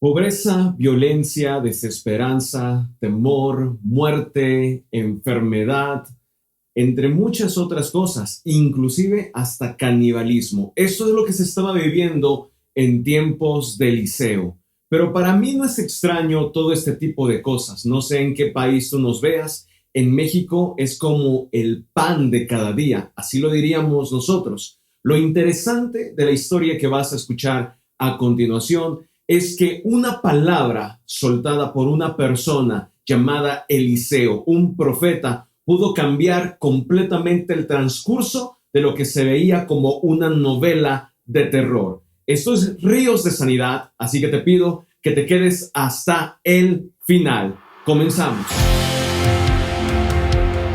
Pobreza, violencia, desesperanza, temor, muerte, enfermedad, entre muchas otras cosas, inclusive hasta canibalismo. Esto es lo que se estaba viviendo en tiempos de Eliseo. Pero para mí no es extraño todo este tipo de cosas. No sé en qué país tú nos veas. En México es como el pan de cada día, así lo diríamos nosotros. Lo interesante de la historia que vas a escuchar a continuación es que una palabra soltada por una persona llamada Eliseo, un profeta, pudo cambiar completamente el transcurso de lo que se veía como una novela de terror. Esto es Ríos de Sanidad, así que te pido que te quedes hasta el final. Comenzamos.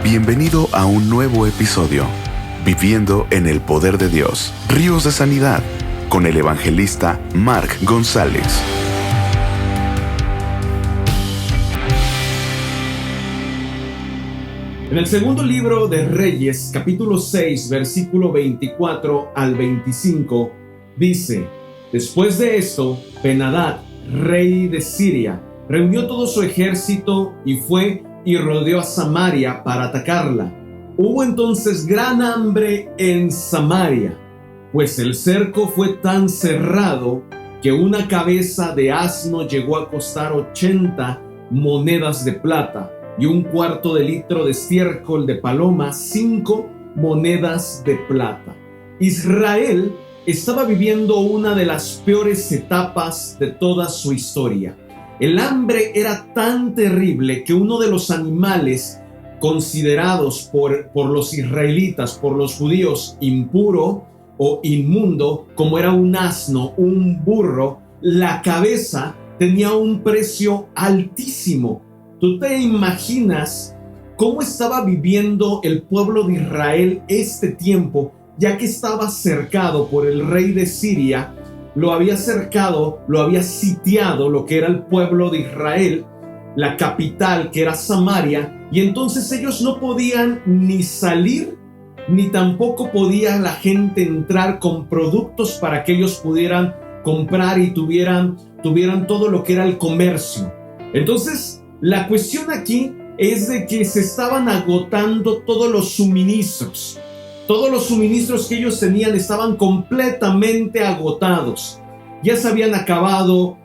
Bienvenido a un nuevo episodio, Viviendo en el Poder de Dios, Ríos de Sanidad, con el evangelista Mark González. En el segundo libro de Reyes, capítulo 6, versículo 24 al 25, dice: Después de esto, Ben-Hadad, rey de Siria, reunió todo su ejército y fue y rodeó a Samaria para atacarla. Hubo entonces gran hambre en Samaria, pues el cerco fue tan cerrado que una cabeza de asno llegó a costar 80 monedas de plata y un cuarto de litro de estiércol de paloma 5 monedas de plata. Israel estaba viviendo una de las peores etapas de toda su historia. El hambre era tan terrible que uno de los animales considerados por los israelitas, por los judíos, impuro o inmundo, como era un asno, un burro, la cabeza tenía un precio altísimo. ¿Tú te imaginas cómo estaba viviendo el pueblo de Israel este tiempo, ya que estaba cercado por el rey de Siria? Lo había cercado, lo había sitiado lo que era el pueblo de Israel, la capital que era Samaria, y entonces ellos no podían ni salir, ni tampoco podía la gente entrar con productos para que ellos pudieran comprar y tuvieran todo lo que era el comercio. Entonces, la cuestión aquí es de que se estaban agotando todos los suministros. Todos los suministros que ellos tenían estaban completamente agotados. Ya se habían acabado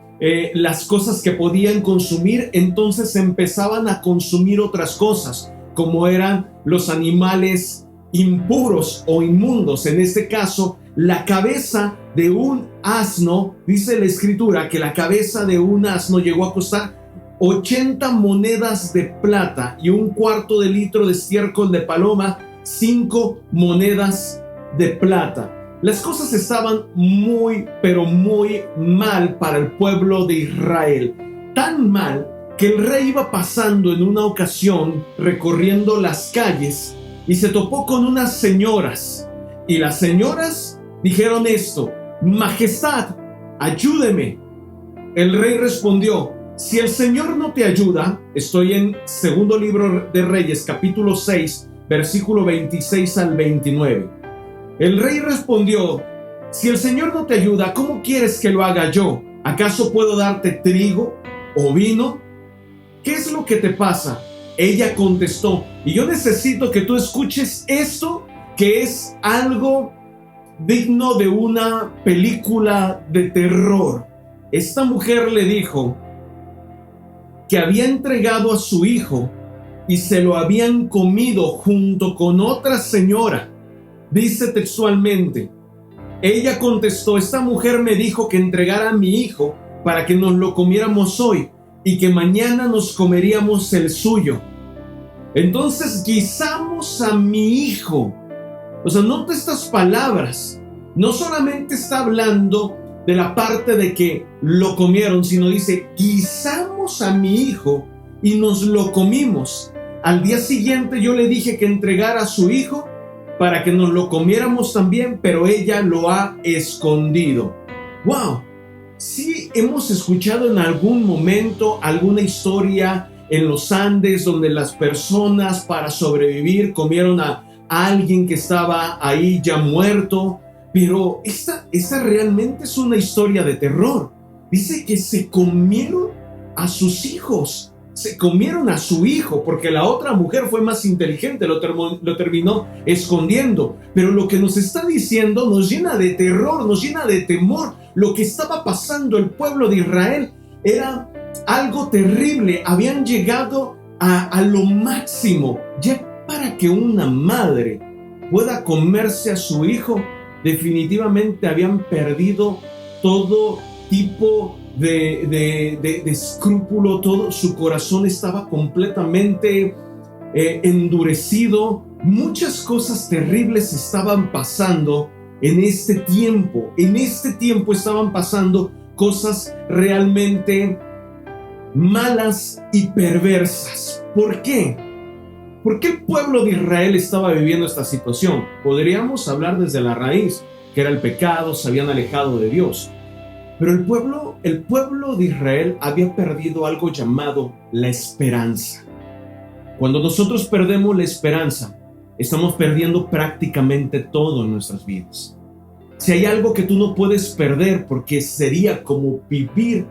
las cosas que podían consumir, entonces empezaban a consumir otras cosas, como eran los animales impuros o inmundos. En este caso, la cabeza de un asno, dice la escritura que la cabeza de un asno llegó a costar 80 monedas de plata y un cuarto de litro de estiércol de paloma 5 monedas de plata. Las cosas estaban muy, pero muy mal para el pueblo de Israel. Tan mal que el rey iba pasando en una ocasión recorriendo las calles y se topó con unas señoras. Y las señoras dijeron esto: Majestad, ayúdeme. El rey respondió: si el Señor no te ayuda, estoy en segundo libro de Reyes, capítulo 6, versículo 26 al 29. El rey respondió: si el Señor no te ayuda, ¿cómo quieres que lo haga yo? ¿Acaso puedo darte trigo o vino? ¿Qué es lo que te pasa? Ella contestó, y yo necesito que tú escuches esto, que es algo digno de una película de terror. Esta mujer le dijo que había entregado a su hijo y se lo habían comido junto con otra señora. Dice textualmente: ella contestó, esta mujer me dijo que entregara a mi hijo para que nos lo comiéramos hoy y que mañana nos comeríamos el suyo. Entonces guisamos a mi hijo. O sea, nota estas palabras. No solamente está hablando de la parte de que lo comieron, sino dice, guisamos a mi hijo y nos lo comimos. Al día siguiente yo le dije que entregara a su hijo para que nos lo comiéramos también, pero ella lo ha escondido. ¡Wow! Sí, hemos escuchado en algún momento alguna historia en los Andes donde las personas para sobrevivir comieron a alguien que estaba ahí ya muerto, pero esta realmente es una historia de terror. dice que se comieron a sus hijos, se comieron a su hijo, porque la otra mujer fue más inteligente, lo terminó escondiendo. Pero lo que nos está diciendo nos llena de terror, nos llena de temor. Lo que estaba pasando el pueblo de Israel era algo terrible. Habían llegado a lo máximo. Ya para que una madre pueda comerse a su hijo, definitivamente habían perdido todo tipo de escrúpulo. Todo su corazón estaba completamente endurecido. Muchas cosas terribles estaban pasando en este tiempo. En este tiempo estaban pasando cosas realmente malas y perversas. ¿Por qué? ¿Por qué el pueblo de Israel estaba viviendo esta situación? Podríamos hablar desde la raíz, que era el pecado, se habían alejado de Dios. Pero el pueblo de Israel había perdido algo llamado la esperanza. Cuando nosotros perdemos la esperanza, estamos perdiendo prácticamente todo en nuestras vidas. Si hay algo que tú no puedes perder, porque sería como vivir,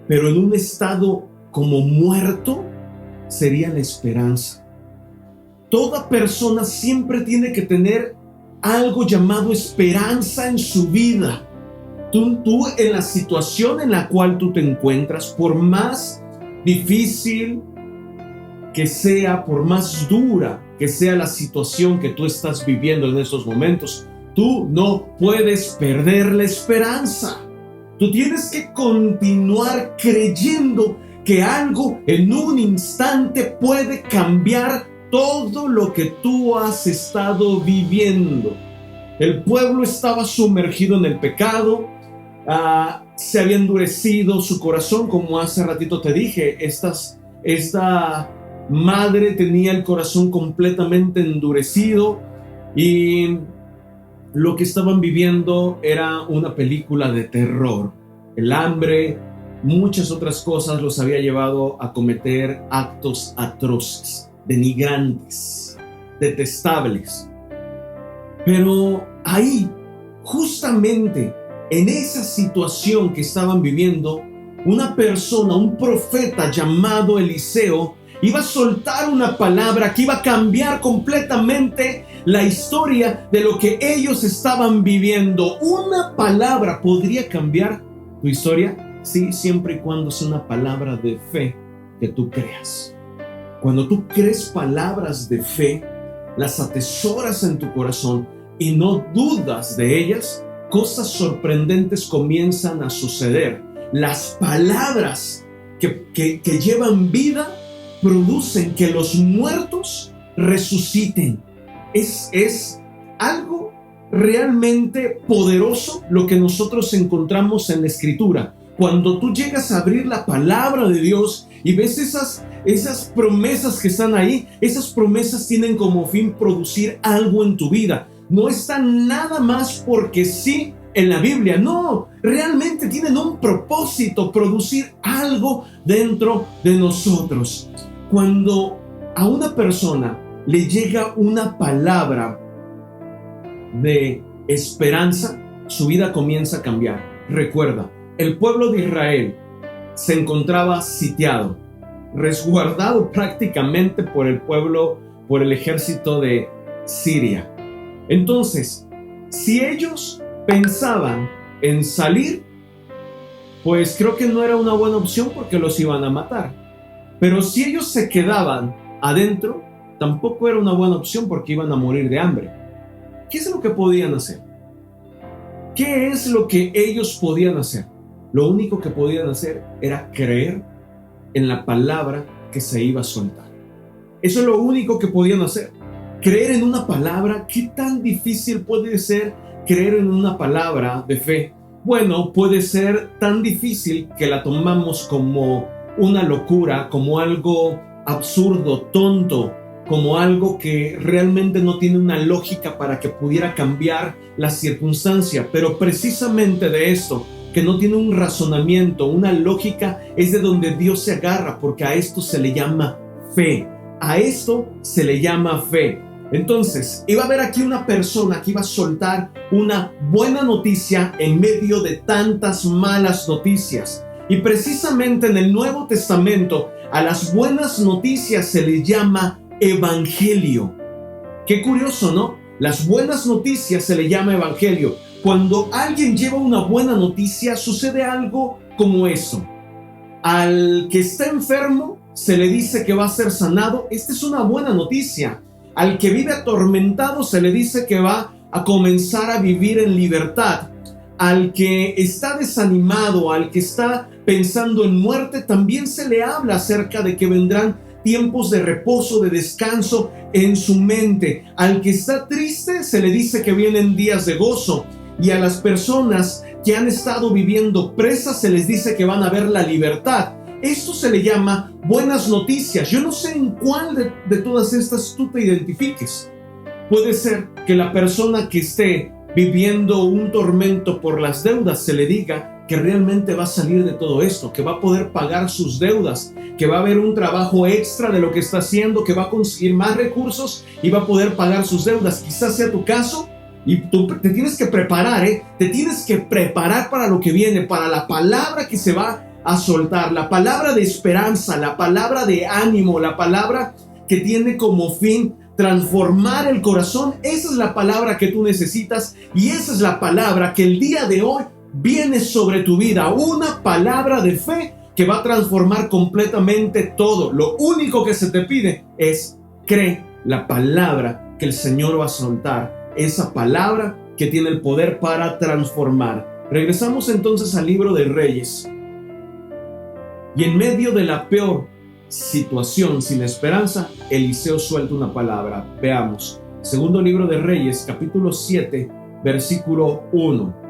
pero en un estado como muerto, sería la esperanza. Toda persona siempre tiene que tener algo llamado esperanza en su vida. Tú en la situación en la cual tú te encuentras, por más difícil que sea, por más dura que sea la situación que tú estás viviendo en estos momentos, tú no puedes perder la esperanza. Tú tienes que continuar creyendo que algo en un instante puede cambiar todo lo que tú has estado viviendo. El pueblo estaba sumergido en el pecado. Se había endurecido su corazón, como hace ratito te dije. Esta madre tenía el corazón completamente endurecido, y lo que estaban viviendo era una película de terror. El hambre, muchas otras cosas los había llevado a cometer actos atroces, denigrantes, detestables. Pero ahí, justamente en esa situación que estaban viviendo, una persona, un profeta llamado Eliseo, iba a soltar una palabra que iba a cambiar completamente la historia de lo que ellos estaban viviendo. Una palabra podría cambiar tu historia, sí, siempre y cuando sea una palabra de fe que tú creas. Cuando tú crees palabras de fe, las atesoras en tu corazón y no dudas de ellas, cosas sorprendentes comienzan a suceder. Las palabras que llevan vida producen que los muertos resuciten. Es algo realmente poderoso lo que nosotros encontramos en la Escritura. Cuando tú llegas a abrir la palabra de Dios y ves esas promesas que están ahí, esas promesas tienen como fin producir algo en tu vida. No están nada más porque sí en la Biblia, no, realmente tienen un propósito, producir algo dentro de nosotros. Cuando a una persona le llega una palabra de esperanza, su vida comienza a cambiar. Recuerda, el pueblo de Israel se encontraba sitiado, resguardado prácticamente por el ejército de Siria. Entonces, si ellos pensaban en salir, pues creo que no era una buena opción porque los iban a matar. Pero si ellos se quedaban adentro, tampoco era una buena opción porque iban a morir de hambre. ¿Qué es lo que podían hacer? ¿Qué es lo que ellos podían hacer? Lo único que podían hacer era creer en la palabra que se iba a soltar. Eso es lo único que podían hacer. Creer en una palabra. ¿Qué tan difícil puede ser creer en una palabra de fe? Bueno, puede ser tan difícil que la tomamos como una locura, como algo absurdo, tonto, como algo que realmente no tiene una lógica para que pudiera cambiar la circunstancia. Pero precisamente de esto, que no tiene un razonamiento, una lógica, es de donde Dios se agarra, porque a esto se le llama fe. A esto se le llama fe. Entonces, iba a haber aquí una persona que iba a soltar una buena noticia en medio de tantas malas noticias. Y precisamente en el Nuevo Testamento, a las buenas noticias se les llama evangelio. Qué curioso, ¿no? Las buenas noticias se le llama evangelio. Cuando alguien lleva una buena noticia, sucede algo como eso. Al que está enfermo, se le dice que va a ser sanado. Esta es una buena noticia. Al que vive atormentado, se le dice que va a comenzar a vivir en libertad. Al que está desanimado, al que está pensando en muerte, también se le habla acerca de que vendrán tiempos de reposo, de descanso en su mente. Al que está triste, se le dice que vienen días de gozo. Y a las personas que han estado viviendo presas, se les dice que van a ver la libertad. Esto se le llama buenas noticias. Yo no sé en cuál de todas estas tú te identifiques. Puede ser que la persona que esté viviendo un tormento por las deudas se le diga que realmente va a salir de todo esto, que va a poder pagar sus deudas, que va a haber un trabajo extra de lo que está haciendo, que va a conseguir más recursos y va a poder pagar sus deudas. Quizás sea tu caso y tú te tienes que preparar, te tienes que preparar para lo que viene, para la palabra que se va a soltar, la palabra de esperanza, la palabra de ánimo, la palabra que tiene como fin transformar el corazón. Esa es la palabra que tú necesitas y esa es la palabra que el día de hoy viene sobre tu vida, una palabra de fe que va a transformar completamente todo. Lo único que se te pide es cree la palabra que el Señor va a soltar, esa palabra que tiene el poder para transformar. Regresamos entonces al libro de Reyes. Y en medio de la peor situación, sin esperanza, Eliseo suelta una palabra. Veamos. Segundo libro de Reyes, capítulo 7, versículo 1.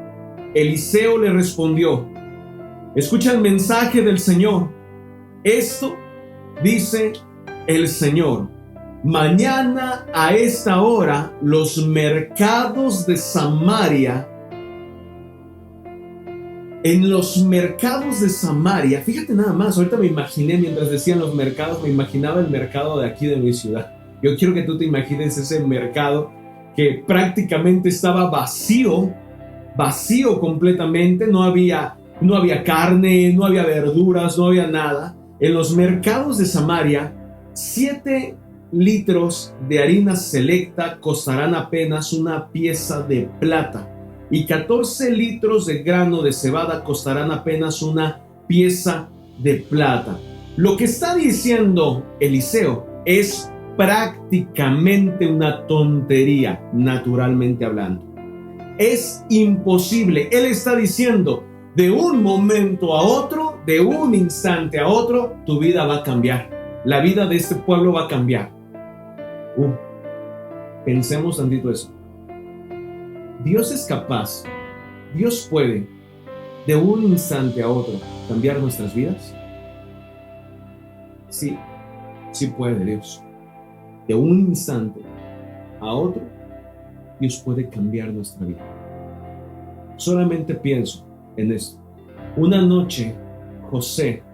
Eliseo le respondió: escucha el mensaje del Señor. Esto dice el Señor: mañana a esta hora los mercados de Samaria, en los mercados de Samaria, fíjate nada más, ahorita me imaginé, mientras decían los mercados, me imaginaba el mercado de aquí de mi ciudad. Yo quiero que tú te imagines ese mercado que prácticamente estaba vacío completamente, no había carne, no había verduras, no había nada. En los mercados de Samaria, 7 litros de harina selecta costarán apenas una pieza de plata, y 14 litros de grano de cebada costarán apenas una pieza de plata. Lo que está diciendo Eliseo es prácticamente una tontería, naturalmente hablando. Es imposible. Él está diciendo, de un momento a otro, de un instante a otro, tu vida va a cambiar. La vida de este pueblo va a cambiar. Pensemos tantito eso. Dios es capaz, Dios puede, de un instante a otro, cambiar nuestras vidas. Sí, sí puede Dios. De un instante a otro, Dios puede cambiar nuestra vida. Solamente pienso en esto. Una noche, José,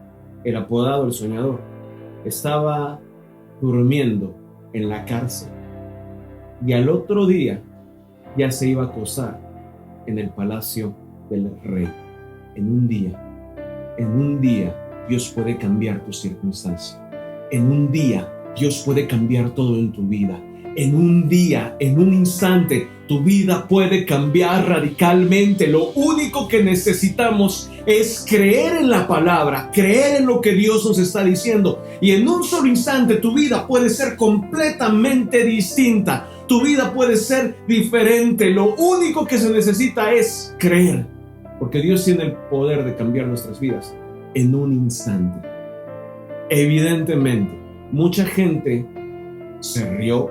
el apodado el soñador, estaba durmiendo en la cárcel. Y al otro día ya se iba a acostar en el palacio del rey. En un día, Dios puede cambiar tu circunstancia. En un día, Dios puede cambiar todo en tu vida. En un día, en un instante, tu vida puede cambiar radicalmente. Lo único que necesitamos es creer en la palabra, creer en lo que Dios nos está diciendo. Y en un solo instante tu vida puede ser completamente distinta. Tu vida puede ser diferente. Lo único que se necesita es creer. Porque Dios tiene el poder de cambiar nuestras vidas en un instante. Evidentemente, mucha gente se rió.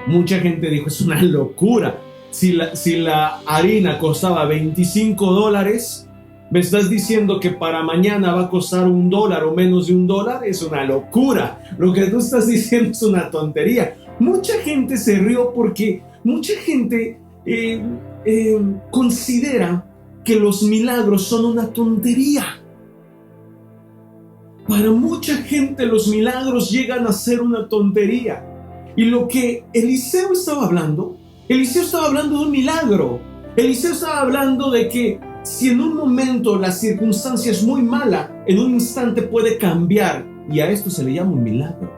Mucha gente dijo, es una locura. Si la harina costaba $25, me estás diciendo que para mañana va a costar $1 o menos de $1. Es una locura. Lo que tú estás diciendo es una tontería. Mucha gente se rió porque mucha gente considera que los milagros son una tontería. Para mucha gente los milagros llegan a ser una tontería. Y lo que Eliseo estaba hablando de un milagro. Eliseo estaba hablando de que si en un momento la circunstancia es muy mala, en un instante puede cambiar. Y a esto se le llama un milagro.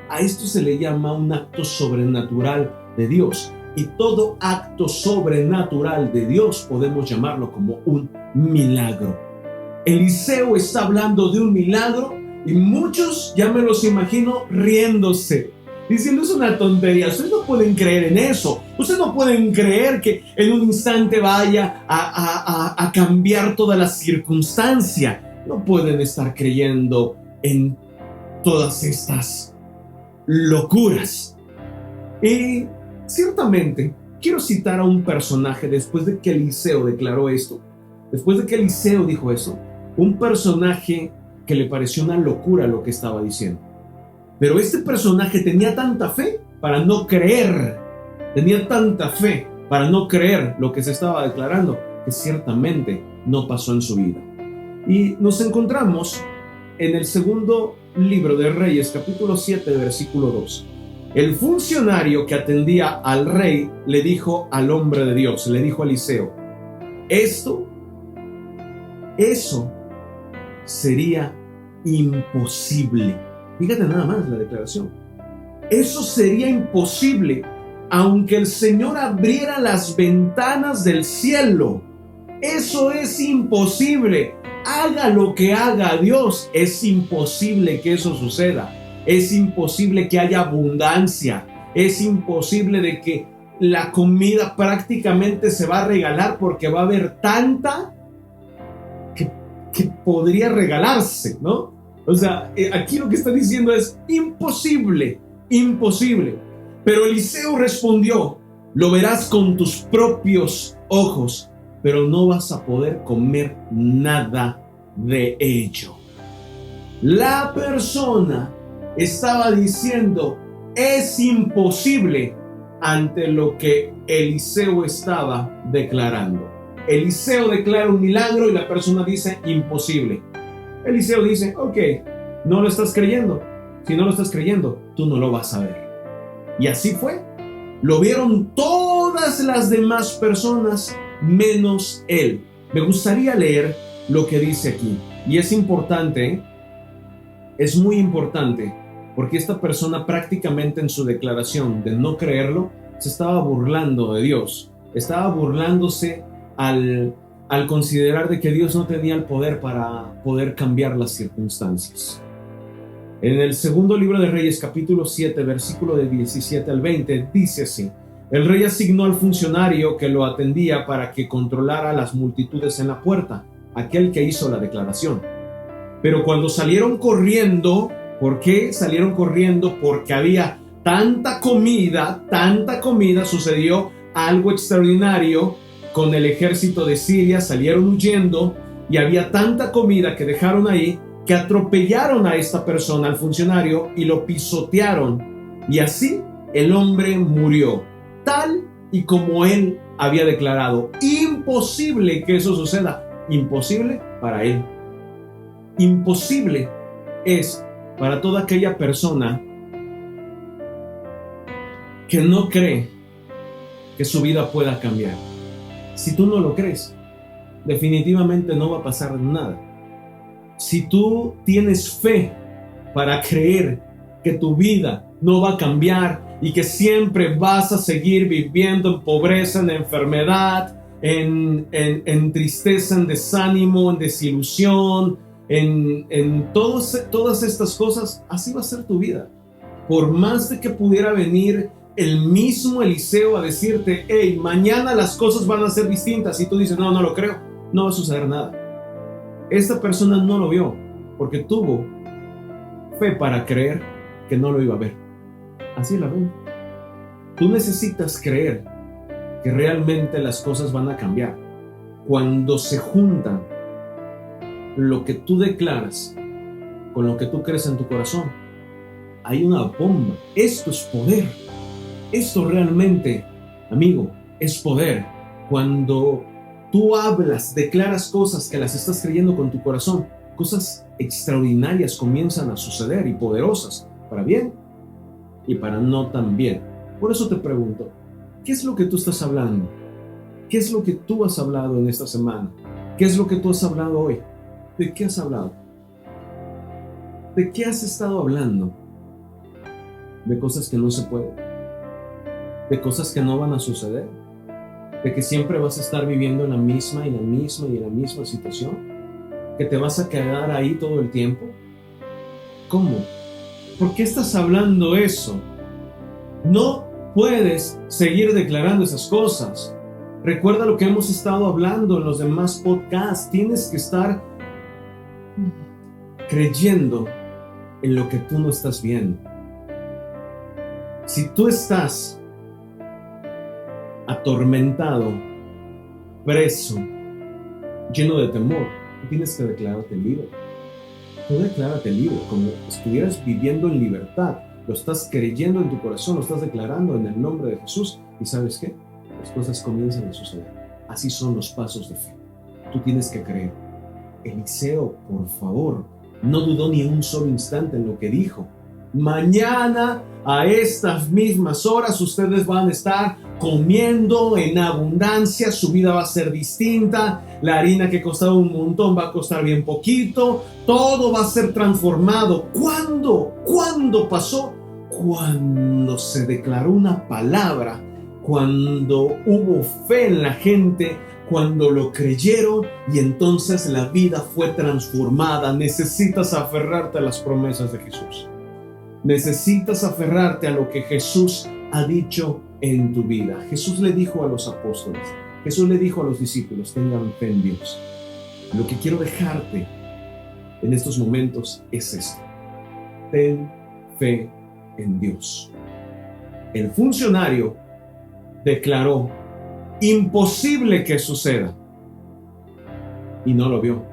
A esto se le llama un acto sobrenatural de Dios. Y todo acto sobrenatural de Dios podemos llamarlo como un milagro. Eliseo está hablando de un milagro y muchos, ya me los imagino, riéndose, diciendo: es una tontería, ustedes no pueden creer en eso, ustedes no pueden creer que en un instante vaya a cambiar toda la circunstancia, no pueden estar creyendo en todas estas locuras. Y ciertamente quiero citar a un personaje después de que Eliseo declaró esto, después de que Eliseo dijo eso, un personaje que le pareció una locura lo que estaba diciendo. Pero este personaje tenía tanta fe para no creer, lo que se estaba declarando, que ciertamente no pasó en su vida. Y nos encontramos en el segundo libro de Reyes, capítulo 7, versículo 2. El funcionario que atendía al rey le dijo al hombre de Dios, le dijo a Eliseo: eso sería imposible. Fíjate nada más la declaración. Eso sería imposible, aunque el Señor abriera las ventanas del cielo. Eso es imposible. Haga lo que haga Dios, es imposible que eso suceda. Es imposible que haya abundancia. Es imposible de que la comida prácticamente se va a regalar, porque va a haber tanta que podría regalarse, ¿no? O sea, aquí lo que está diciendo es imposible. Pero Eliseo respondió: lo verás con tus propios ojos, pero no vas a poder comer nada de ello. La persona estaba diciendo: es imposible, ante lo que Eliseo estaba declarando. Eliseo declara un milagro y la persona dice: imposible. Eliseo dice: ok, no lo estás creyendo. Si no lo estás creyendo, tú no lo vas a ver. Y así fue. Lo vieron todas las demás personas menos él. Me gustaría leer lo que dice aquí. Y es importante, es muy importante, porque esta persona prácticamente en su declaración de no creerlo, se estaba burlando de Dios. Estaba burlándose al considerar de que Dios no tenía el poder para poder cambiar las circunstancias. En el segundo libro de Reyes, capítulo 7, versículo de 17 al 20, dice así: el rey asignó al funcionario que lo atendía para que controlara las multitudes en la puerta, aquel que hizo la declaración. Pero cuando salieron corriendo, ¿por qué salieron corriendo? Porque había tanta comida, sucedió algo extraordinario con el ejército de Siria, salieron huyendo y había tanta comida que dejaron ahí, que atropellaron a esta persona, al funcionario, y lo pisotearon, y así el hombre murió, tal y como él había declarado. Imposible que eso suceda. Imposible para él. Imposible es para toda aquella persona que no cree que su vida pueda cambiar. Si tú no lo crees, definitivamente no va a pasar nada. Si tú tienes fe para creer que tu vida no va a cambiar y que siempre vas a seguir viviendo en pobreza, en enfermedad, en tristeza, en desánimo, en desilusión, en todas estas cosas, así va a ser tu vida. Por más de que pudiera venir el mismo Eliseo a decirte: hey, mañana las cosas van a ser distintas, y tú dices: no lo creo, no va a suceder nada. Esta persona no lo vio porque tuvo fe para creer que no lo iba a ver. Así es la vida. Tú necesitas creer que realmente las cosas van a cambiar. Cuando se juntan lo que tú declaras con lo que tú crees en tu corazón, hay una bomba. Esto es poder. Esto realmente, amigo, es poder. Cuando tú hablas, declaras cosas que las estás creyendo con tu corazón, cosas extraordinarias comienzan a suceder y poderosas, para bien y para no también. Por eso te pregunto, ¿qué es lo que tú estás hablando? ¿Qué es lo que tú has hablado en esta semana? ¿Qué es lo que tú has hablado hoy? ¿De qué has hablado? ¿De qué has estado hablando? ¿De cosas que no se pueden? ¿De cosas que no van a suceder? ¿De que siempre vas a estar viviendo en la misma situación? ¿Que te vas a quedar ahí todo el tiempo? ¿Cómo? ¿Por qué estás hablando eso? No puedes seguir declarando esas cosas. Recuerda lo que hemos estado hablando en los demás podcasts. Tienes que estar creyendo en lo que tú no estás viendo. Si tú estás atormentado, preso, lleno de temor, tú tienes que declararte libre. Tú declárate libre, como si estuvieras viviendo en libertad. Lo estás creyendo en tu corazón, lo estás declarando en el nombre de Jesús. ¿Y sabes qué? Las cosas comienzan a suceder. Así son los pasos de fe. Tú tienes que creer. Eliseo, por favor, no dudó ni un solo instante en lo que dijo. Mañana a estas mismas horas ustedes van a estar comiendo en abundancia, su vida va a ser distinta, la harina que costaba un montón va a costar bien poquito, todo va a ser transformado. ¿Cuándo? ¿Cuándo pasó? Cuando se declaró una palabra, cuando hubo fe en la gente, cuando lo creyeron y entonces la vida fue transformada. Necesitas aferrarte a las promesas de Jesús. Necesitas aferrarte a lo que Jesús ha dicho en tu vida. Jesús le dijo a los apóstoles, Jesús le dijo a los discípulos, tengan fe en Dios. Lo que quiero dejarte en estos momentos es esto. Ten fe en Dios. El funcionario declaró, imposible que suceda, y no lo vio.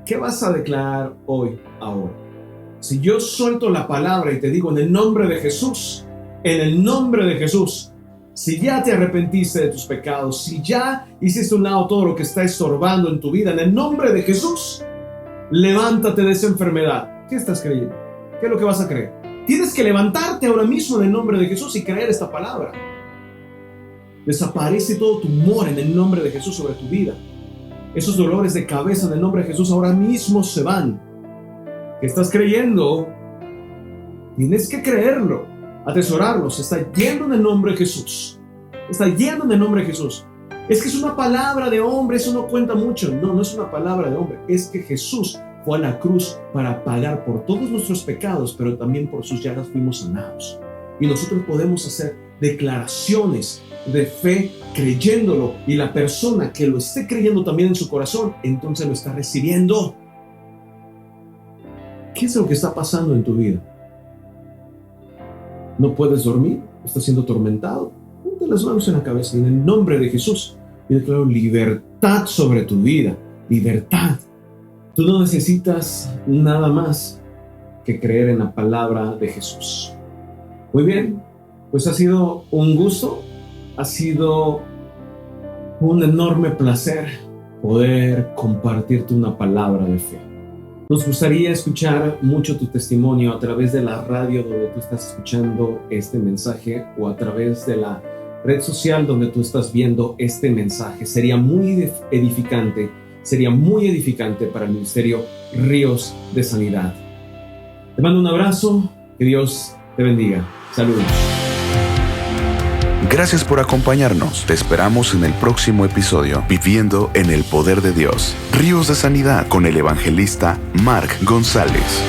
¿Qué vas a declarar hoy, ahora? Si yo suelto la palabra y te digo en el nombre de Jesús, en el nombre de Jesús, si ya te arrepentiste de tus pecados, si ya hiciste a un lado todo lo que está estorbando en tu vida, en el nombre de Jesús, levántate de esa enfermedad. ¿Qué estás creyendo? ¿Qué es lo que vas a creer? Tienes que levantarte ahora mismo en el nombre de Jesús y creer esta palabra. Desaparece todo tumor en el nombre de Jesús sobre tu vida. Esos dolores de cabeza en el nombre de Jesús ahora mismo se van. ¿Qué estás creyendo? Tienes que creerlo, atesorarlo. Se está yendo en el nombre de Jesús. Está yendo en el nombre de Jesús. Es que es una palabra de hombre, eso no cuenta mucho. No, no es una palabra de hombre. Es que Jesús fue a la cruz para pagar por todos nuestros pecados, pero también por sus llagas fuimos sanados. Y nosotros podemos hacer declaraciones de fe creyéndolo, y la persona que lo esté creyendo también en su corazón, entonces lo está recibiendo. ¿Qué es lo que está pasando en tu vida? ¿No puedes dormir? ¿Estás siendo atormentado? Ponte las manos en la cabeza y en el nombre de Jesús yo declaro libertad sobre tu vida. Libertad. Tú no necesitas nada más que creer en la palabra de Jesús. Muy bien, pues ha sido un gusto, ha sido un enorme placer poder compartirte una palabra de fe. Nos gustaría escuchar mucho tu testimonio a través de la radio donde tú estás escuchando este mensaje o a través de la red social donde tú estás viendo este mensaje. Sería muy edificante para el Ministerio Ríos de Sanidad. Te mando un abrazo, que Dios te bendiga. Saludos. Gracias por acompañarnos. Te esperamos en el próximo episodio, Viviendo en el Poder de Dios. Ríos de Sanidad con el evangelista Mark González.